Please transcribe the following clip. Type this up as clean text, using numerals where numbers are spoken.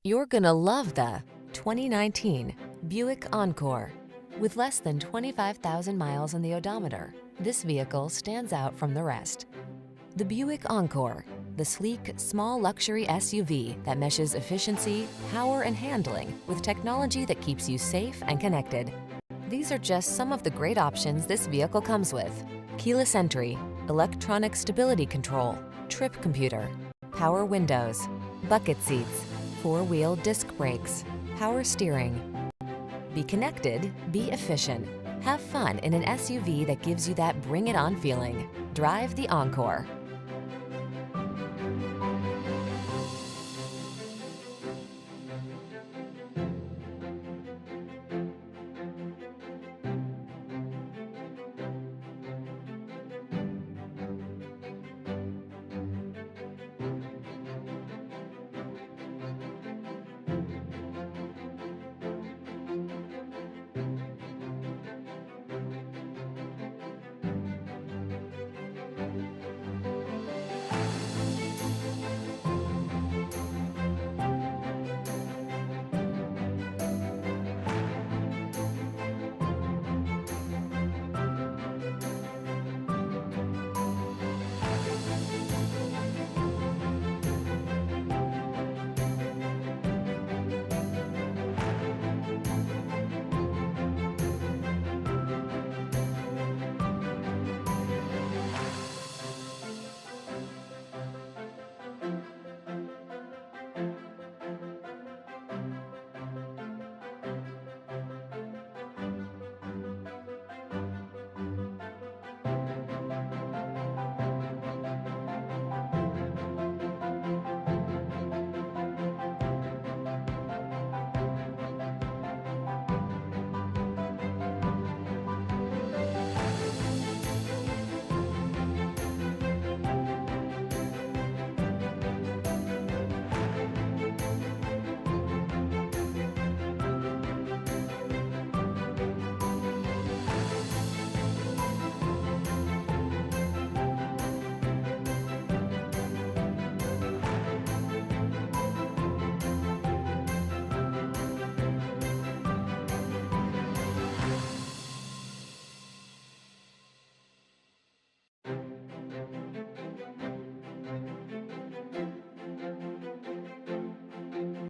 You're gonna love the 2019 Buick Encore. With less than 25,000 miles on the odometer, this vehicle stands out from the rest. The Buick Encore, the sleek, small luxury SUV that meshes efficiency, power, and handling with technology that keeps you safe and connected. These are just some of the great options this vehicle comes with: keyless entry, electronic stability control, trip computer, power windows, bucket seats, four-wheel disc brakes, power steering. Be connected, be efficient. Have fun in an SUV that gives you that bring it on feeling. Drive the Encore.